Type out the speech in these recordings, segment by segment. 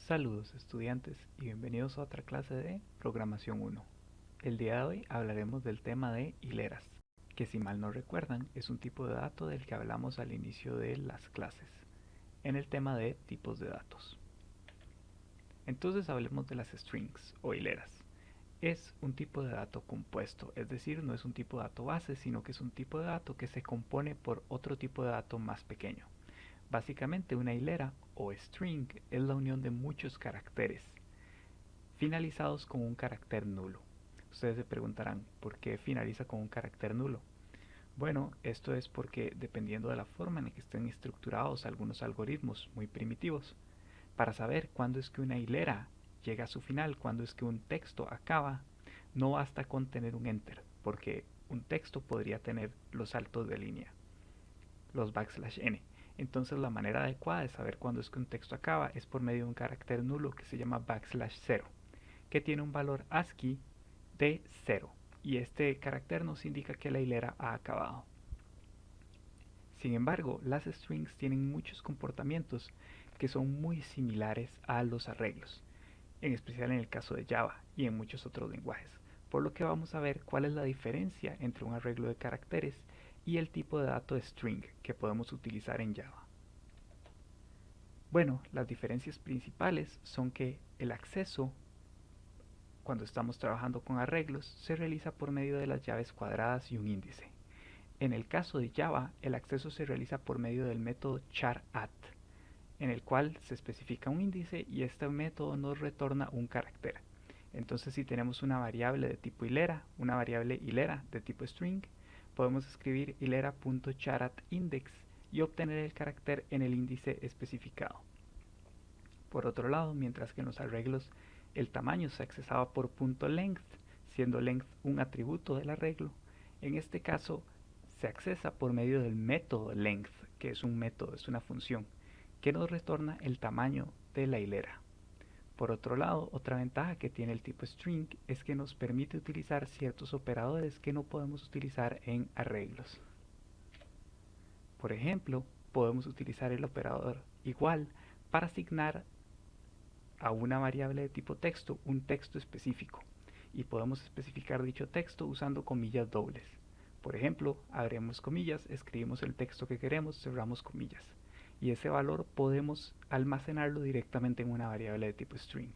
Saludos estudiantes y bienvenidos a otra clase de Programación 1. El día de hoy hablaremos del tema de hileras, que si mal no recuerdan es un tipo de dato del que hablamos al inicio de las clases, en el tema de tipos de datos. Entonces hablemos de las strings o hileras. Es un tipo de dato compuesto, es decir, no es un tipo de dato base, sino que es un tipo de dato que se compone por otro tipo de dato más pequeño. Básicamente una hilera o string es la unión de muchos caracteres finalizados con un carácter nulo. Ustedes se preguntarán, ¿por qué finaliza con un carácter nulo? Bueno, esto es porque dependiendo de la forma en que estén estructurados algunos algoritmos muy primitivos, para saber cuándo es que una hilera llega a su final, cuándo es que un texto acaba, no basta con tener un enter, porque un texto podría tener los saltos de línea, los \n. Entonces la manera adecuada de saber cuándo es que un texto acaba es por medio de un carácter nulo que se llama \0, que tiene un valor ASCII de 0 y este carácter nos indica que la hilera ha acabado. Sin embargo, las strings tienen muchos comportamientos que son muy similares a los arreglos, en especial en el caso de Java y en muchos otros lenguajes, por lo que vamos a ver cuál es la diferencia entre un arreglo de caracteres y el tipo de dato string que podemos utilizar en Java. Bueno, las diferencias principales son que el acceso cuando estamos trabajando con arreglos se realiza por medio de las llaves cuadradas y un índice. En el caso de Java, el acceso se realiza por medio del método char_at, en el cual se especifica un índice y este método nos retorna un carácter. Entonces, si tenemos una variable de tipo hilera, una variable hilera de tipo string, podemos escribir hilera.charatindex y obtener el carácter en el índice especificado. Por otro lado, mientras que en los arreglos el tamaño se accesaba por .length, siendo length un atributo del arreglo, en este caso se accesa por medio del método length, que es un método, es una función, que nos retorna el tamaño de la hilera. Por otro lado, otra ventaja que tiene el tipo string es que nos permite utilizar ciertos operadores que no podemos utilizar en arreglos. Por ejemplo, podemos utilizar el operador igual para asignar a una variable de tipo texto un texto específico y podemos especificar dicho texto usando comillas dobles. Por ejemplo, abrimos comillas, escribimos el texto que queremos, cerramos comillas y ese valor podemos almacenarlo directamente en una variable de tipo string.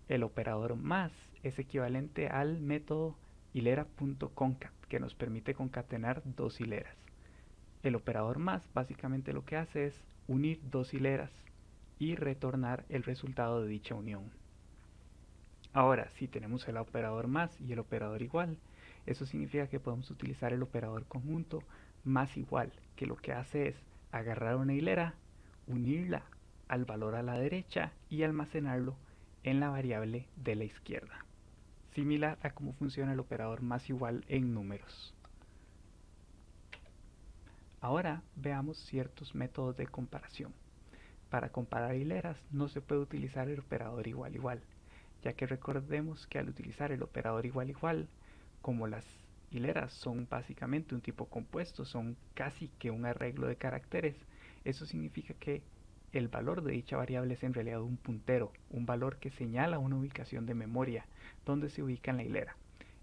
El operador más es equivalente al método hilera.concat que nos permite concatenar dos hileras. El operador más básicamente lo que hace es unir dos hileras y retornar el resultado de dicha unión. Ahora, si tenemos el operador más y el operador igual, eso significa que podemos utilizar el operador conjunto más igual, que lo que hace es agarrar una hilera, unirla al valor a la derecha y almacenarlo en la variable de la izquierda, similar a cómo funciona el operador más igual en números. Ahora veamos ciertos métodos de comparación. Para comparar hileras no se puede utilizar el operador igual igual, ya que recordemos que al utilizar el operador igual igual, como las hileras son básicamente un tipo compuesto, son casi que un arreglo de caracteres, eso significa que el valor de dicha variable es en realidad un puntero, un valor que señala una ubicación de memoria donde se ubica en la hilera.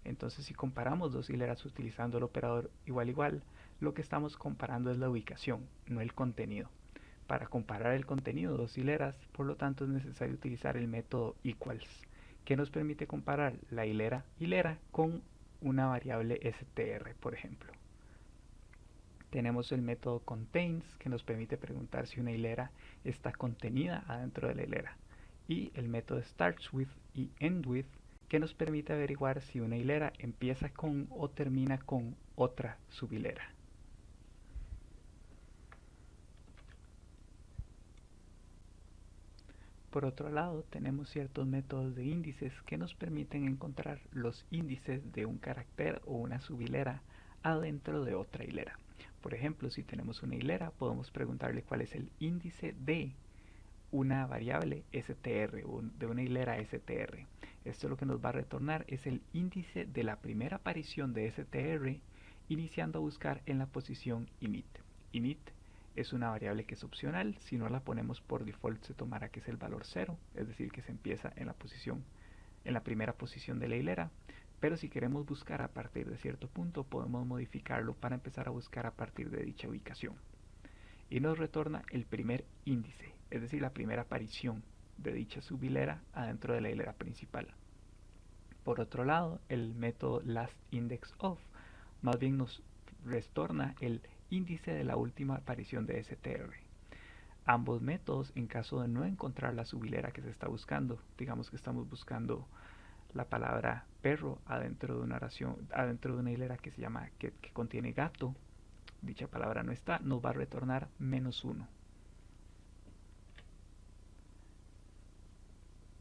Entonces, si comparamos dos hileras utilizando el operador igual igual, lo que estamos comparando es la ubicación, no el contenido. Para comparar el contenido de dos hileras, por lo tanto, es necesario utilizar el método equals, que nos permite comparar la hilera con una variable str, por ejemplo. Tenemos el método contains, que nos permite preguntar si una hilera está contenida adentro de la hilera. Y el método startsWith y endWith, que nos permite averiguar si una hilera empieza con o termina con otra subhilera. Por otro lado, tenemos ciertos métodos de índices que nos permiten encontrar los índices de un carácter o una subhilera adentro de otra hilera. Por ejemplo, si tenemos una hilera, podemos preguntarle cuál es el índice de una variable str o de una hilera str. Esto lo que nos va a retornar es el índice de la primera aparición de str, iniciando a buscar en la posición init. Init Es una variable que es opcional. Si no la ponemos por default se tomará que es el valor 0, es decir que se empieza en la primera posición de la hilera. Pero si queremos buscar a partir de cierto punto, podemos modificarlo para empezar a buscar a partir de dicha ubicación. Y nos retorna el primer índice, es decir, la primera aparición de dicha subhilera adentro de la hilera principal. Por otro lado, el método lastIndexOf más bien nos retorna el índice de la última aparición de str. Ambos métodos, en caso de no encontrar la subhilera que se está buscando, digamos que estamos buscando la palabra perro adentro de una oración, adentro de una hilera que se llama que contiene gato, dicha palabra no está, nos va a retornar -1.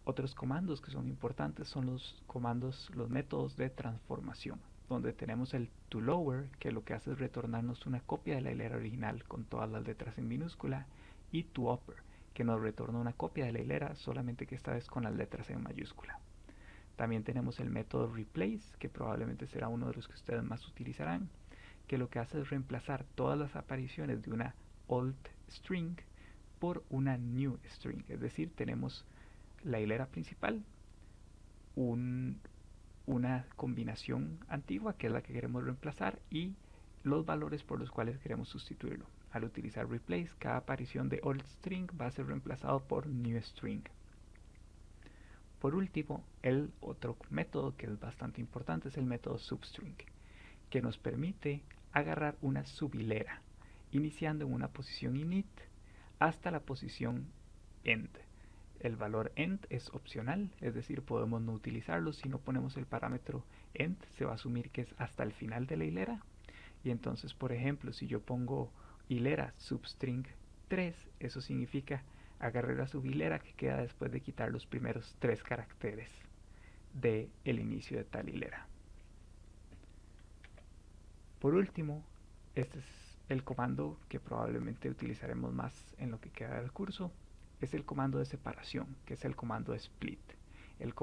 Otros comandos que son importantes son los métodos de transformación, donde tenemos el toLower, que lo que hace es retornarnos una copia de la hilera original con todas las letras en minúscula, y toUpper, que nos retorna una copia de la hilera, solamente que esta vez con las letras en mayúscula. También tenemos el método replace, que probablemente será uno de los que ustedes más utilizarán, que lo que hace es reemplazar todas las apariciones de una old string por una new string, es decir, tenemos la hilera principal, una combinación antigua que es la que queremos reemplazar y los valores por los cuales queremos sustituirlo. Al utilizar replace, cada aparición de old string va a ser reemplazado por new string. Por último, el otro método que es bastante importante es el método substring, que nos permite agarrar una subhilera, iniciando en una posición init hasta la posición end. El valor end es opcional, es decir, podemos no utilizarlo. Si no ponemos el parámetro end, se va a asumir que es hasta el final de la hilera. Y entonces, por ejemplo, si yo pongo hilera substring 3, eso significa agarrar la subhilera que queda después de quitar los primeros 3 caracteres del inicio de tal hilera. Por último, este es el comando que probablemente utilizaremos más en lo que queda del curso. Es el comando de separación, que es el comando split. El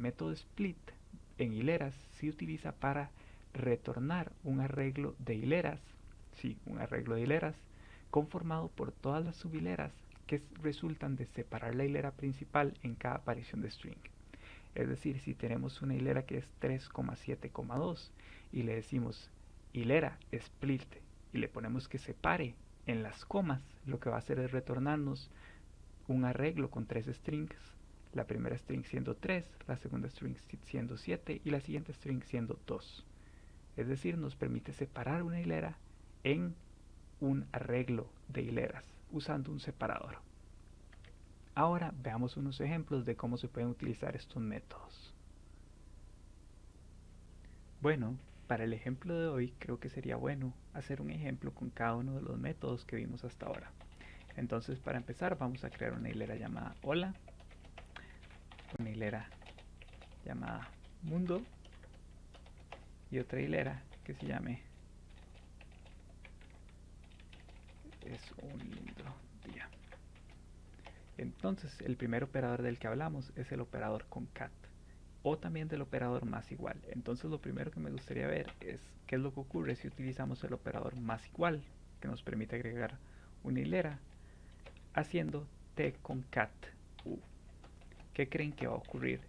método split en hileras se utiliza para retornar un arreglo de hileras, conformado por todas las subhileras que resultan de separar la hilera principal en cada aparición de string. Es decir, si tenemos una hilera que es 3,7,2 y le decimos hilera split y le ponemos que separe en las comas, lo que va a hacer es retornarnos un arreglo con 3 strings, la primera string siendo 3, la segunda string siendo 7 y la siguiente string siendo 2. Es decir, nos permite separar una hilera en un arreglo de hileras usando un separador. Ahora veamos unos ejemplos de cómo se pueden utilizar estos métodos. Bueno, para el ejemplo de hoy creo que sería bueno hacer un ejemplo con cada uno de los métodos que vimos hasta ahora. Entonces, para empezar vamos a crear una hilera llamada hola, una hilera llamada mundo y otra hilera que se llame es un lindo día. Entonces, el primer operador del que hablamos es el operador concat, o también del operador más igual. Entonces, lo primero que me gustaría ver es qué es lo que ocurre si utilizamos el operador más igual, que nos permite agregar una hilera haciendo tconcat u. ¿Qué creen que va a ocurrir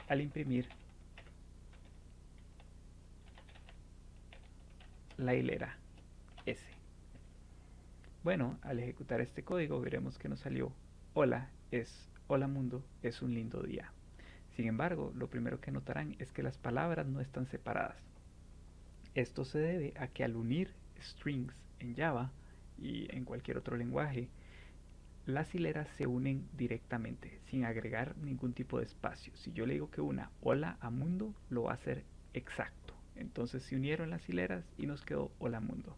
al imprimir la hilera S? Bueno, al ejecutar este código veremos que nos salió hola mundo, es un lindo día. Sin embargo, lo primero que notarán es que las palabras no están separadas. Esto se debe a que al unir strings en Java y en cualquier otro lenguaje, las hileras se unen directamente, sin agregar ningún tipo de espacio. Si yo le digo que una hola a mundo, lo va a hacer exacto. Entonces se unieron las hileras y nos quedó hola mundo.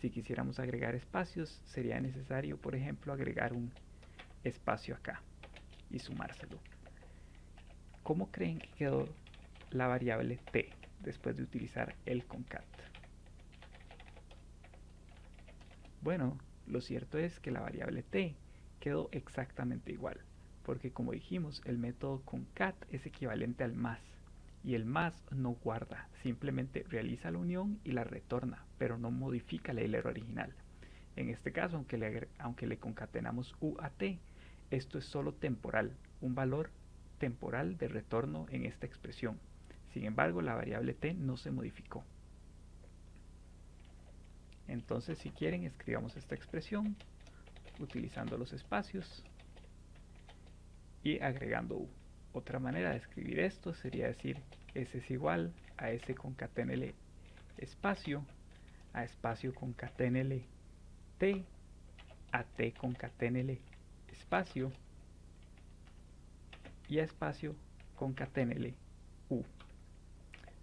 Si quisiéramos agregar espacios, sería necesario, por ejemplo, agregar un espacio acá y sumárselo. ¿Cómo creen que quedó la variable t después de utilizar el concat? Bueno, lo cierto es que la variable t quedó exactamente igual, porque como dijimos, el método concat es equivalente al más, y el más no guarda, simplemente realiza la unión y la retorna, pero no modifica la hilera original. En este caso, aunque le concatenamos U a T, esto es solo temporal, un valor temporal de retorno en esta expresión. Sin embargo, la variable T no se modificó. Entonces, si quieren, escribamos esta expresión utilizando los espacios y agregando U. Otra manera de escribir esto sería decir S es igual a S concaténele espacio a espacio concaténele T a T concaténele espacio y a espacio concaténele U.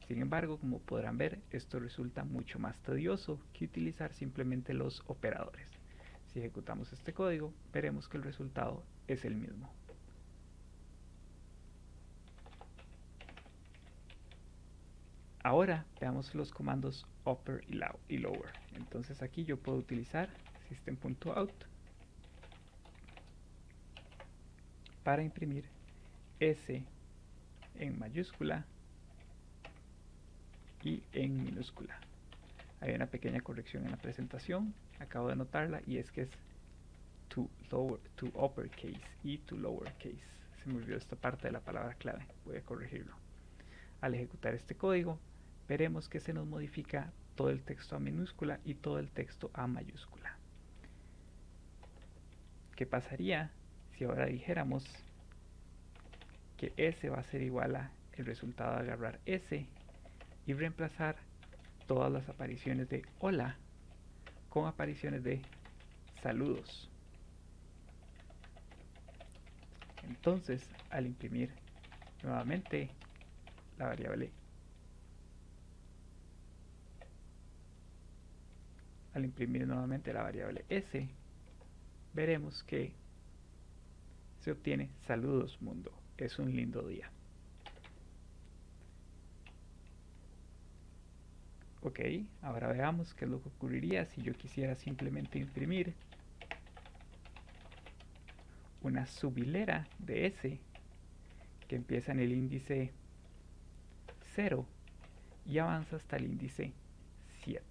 Sin embargo, como podrán ver, esto resulta mucho más tedioso que utilizar simplemente los operadores. Si ejecutamos este código, veremos que el resultado es el mismo. Ahora veamos los comandos upper y lower. Entonces aquí yo puedo utilizar system.out para imprimir S en mayúscula y en minúscula. Hay una pequeña corrección en la presentación, acabo de notarla, y es que es to uppercase y to lowercase. Se me olvidó esta parte de la palabra clave, voy a corregirlo. Al ejecutar este código, veremos que se nos modifica todo el texto a minúscula y todo el texto a mayúscula. ¿Qué pasaría si ahora dijéramos que S va a ser igual a el resultado de agarrar S y reemplazar todas las apariciones de hola con apariciones de saludos? Entonces, al imprimir nuevamente la variable S, veremos que se obtiene saludos mundo, es un lindo día. Ok, ahora veamos qué es lo que ocurriría si yo quisiera simplemente imprimir una subhilera de S que empieza en el índice 0 y avanza hasta el índice 7.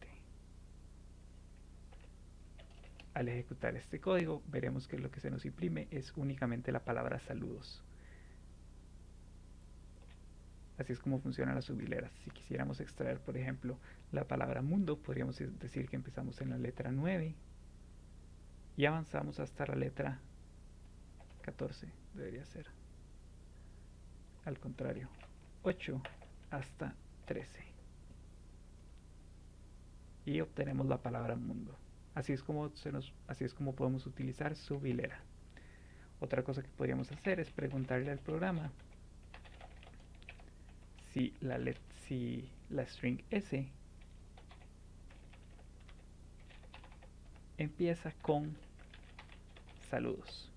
Al ejecutar este código, veremos que lo que se nos imprime es únicamente la palabra saludos. Así es como funcionan las subhileras. Si quisiéramos extraer, por ejemplo, la palabra mundo, podríamos decir que empezamos en la letra 9 y avanzamos hasta la letra 14, debería ser. Al contrario, 8 hasta 13. Y obtenemos la palabra mundo. Así es como podemos utilizar subhilera. Otra cosa que podríamos hacer es preguntarle al programa si la string S empieza con saludos.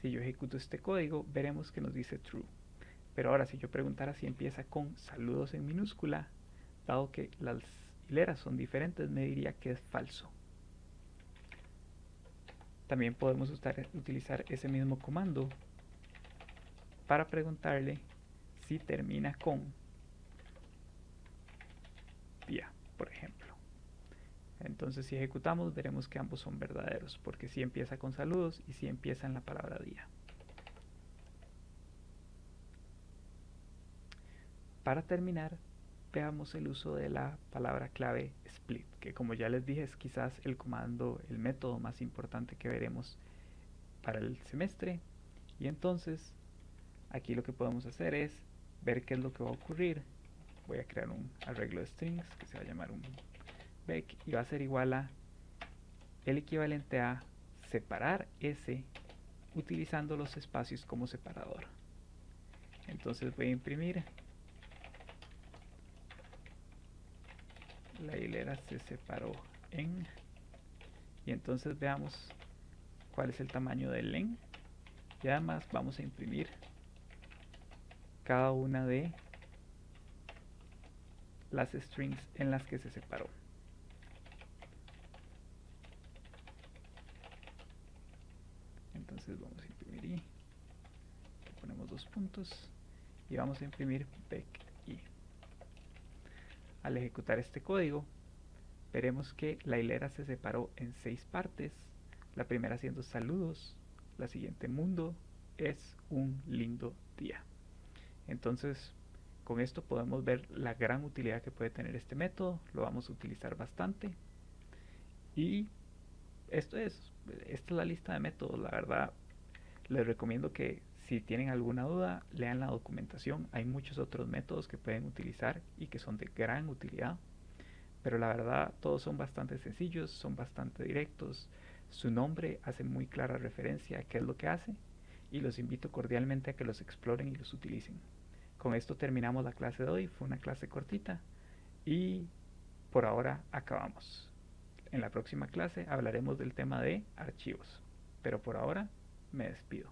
Si yo ejecuto este código, veremos que nos dice true. Pero ahora, si yo preguntara si empieza con saludos en minúscula, dado que las hileras son diferentes, me diría que es falso. También podemos utilizar ese mismo comando para preguntarle si termina con día, por ejemplo. Entonces, si ejecutamos, veremos que ambos son verdaderos, porque sí empieza con saludos y sí empieza en la palabra día. Para terminar, veamos el uso de la palabra clave split, que como ya les dije es quizás el método más importante que veremos para el semestre. Y entonces, aquí lo que podemos hacer es ver qué es lo que va a ocurrir. Voy a crear un arreglo de strings que se va a llamar un vec y va a ser igual a el equivalente a separar S utilizando los espacios como separador. Entonces voy a imprimir la hilera se separó en, y entonces veamos cuál es el tamaño del len, y además vamos a imprimir cada una de las strings en las que se separó. Entonces vamos a imprimir y ponemos 2 puntos y vamos a imprimir vec i. Al ejecutar este código, veremos que la hilera se separó en 6 partes, la primera siendo saludos, la siguiente mundo, es un lindo día. Entonces, con esto podemos ver la gran utilidad que puede tener este método, lo vamos a utilizar bastante. Y esta es la lista de métodos. La verdad, les recomiendo que si tienen alguna duda, lean la documentación. Hay muchos otros métodos que pueden utilizar y que son de gran utilidad. Pero la verdad, todos son bastante sencillos, son bastante directos. Su nombre hace muy clara referencia a qué es lo que hace y los invito cordialmente a que los exploren y los utilicen. Con esto terminamos la clase de hoy. Fue una clase cortita y por ahora acabamos. En la próxima clase hablaremos del tema de archivos. Pero por ahora me despido.